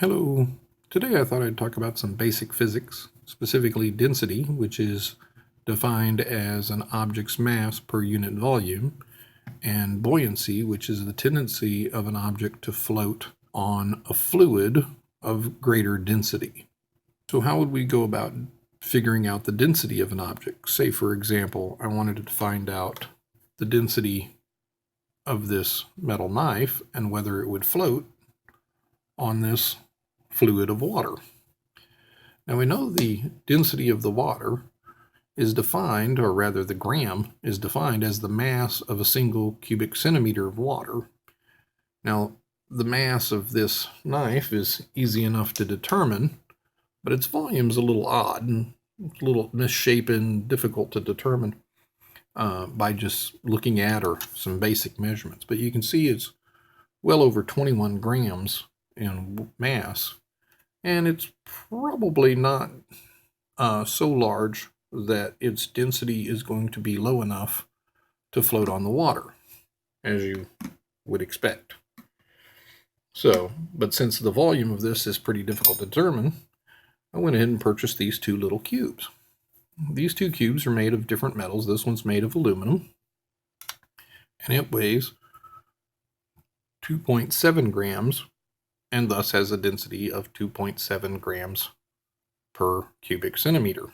Hello. Today I thought I'd talk about some basic physics, specifically density, which is defined as an object's mass per unit volume, and buoyancy, which is the tendency of an object to float on a fluid of greater density. So how would we go about figuring out the density of an object? Say, for example, I wanted to find out the density of this metal knife and whether it would float on this fluid of water. Now we know the density of the water is defined, or rather the gram is defined as the mass of a single cubic centimeter of water. Now the mass of this knife is easy enough to determine, but its volume is a little odd and a little misshapen, difficult to determine by just looking at or some basic measurements. But you can see it's well over 21 grams in mass, and it's probably not so large that its density is going to be low enough to float on the water, as you would expect. So, but since the volume of this is pretty difficult to determine, I went ahead and purchased these two little cubes. These two cubes are made of different metals. This one's made of aluminum, and it weighs 2.7 grams, and thus has a density of 2.7 grams per cubic centimeter.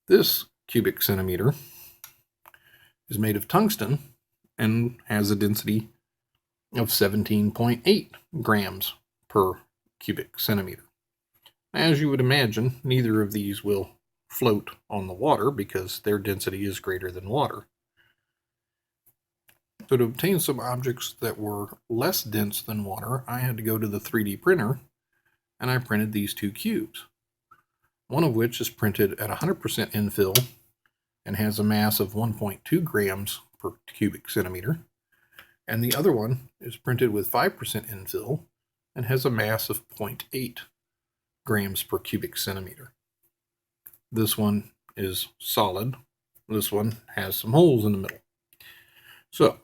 This cubic centimeter is made of tungsten and has a density of 17.8 grams per cubic centimeter. As you would imagine, neither of these will float on the water because their density is greater than water. So to obtain some objects that were less dense than water, I had to go to the 3D printer, and I printed these two cubes. One of which is printed at 100% infill and has a mass of 1.2 grams per cubic centimeter, and the other one is printed with 5% infill and has a mass of 0.8 grams per cubic centimeter. This one is solid. This one has some holes in the middle. So,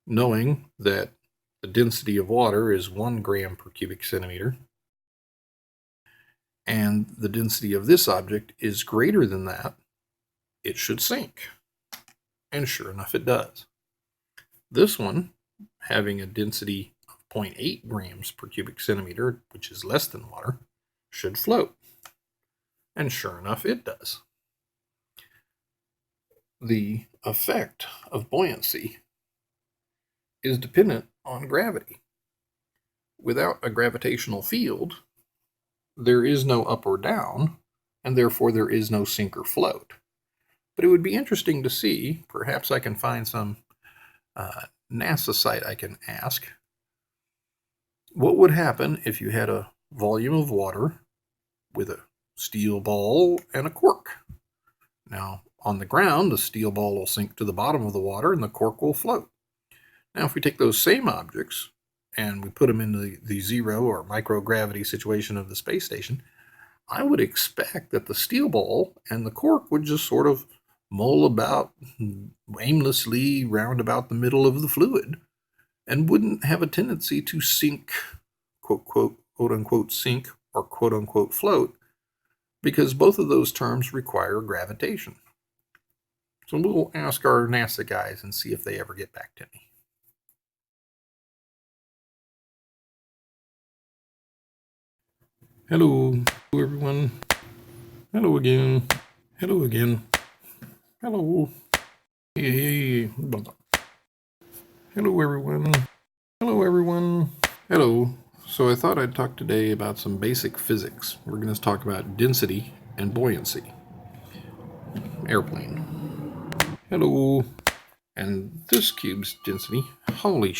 knowing that the density of water is 1 gram per cubic centimeter, and the density of this object is greater than that, it should sink. And sure enough, it does. This one, having a density of 0.8 grams per cubic centimeter, which is less than water, should float. And sure enough, it does. The effect of buoyancy is dependent on gravity. Without a gravitational field, there is no up or down, and therefore there is no sink or float. But it would be interesting to see, perhaps I can find some NASA site I can ask, what would happen if you had a volume of water with a steel ball and a cork? Now, on the ground, the steel ball will sink to the bottom of the water and the cork will float. Now, if we take those same objects and we put them in the zero or microgravity situation of the space station, I would expect that the steel ball and the cork would just sort of mull about aimlessly round about the middle of the fluid and wouldn't have a tendency to sink, quote unquote sink, or quote unquote float, because both of those terms require gravitation. So we'll ask our NASA guys and see if they ever get back to me. Hello, everyone. Hello again. Hello again. Hello. Hey. Hello, everyone. Hello, everyone. Hello. So I thought I'd talk today about some basic physics. We're going to talk about density and buoyancy. Airplane. Hello. And this cube's density, holy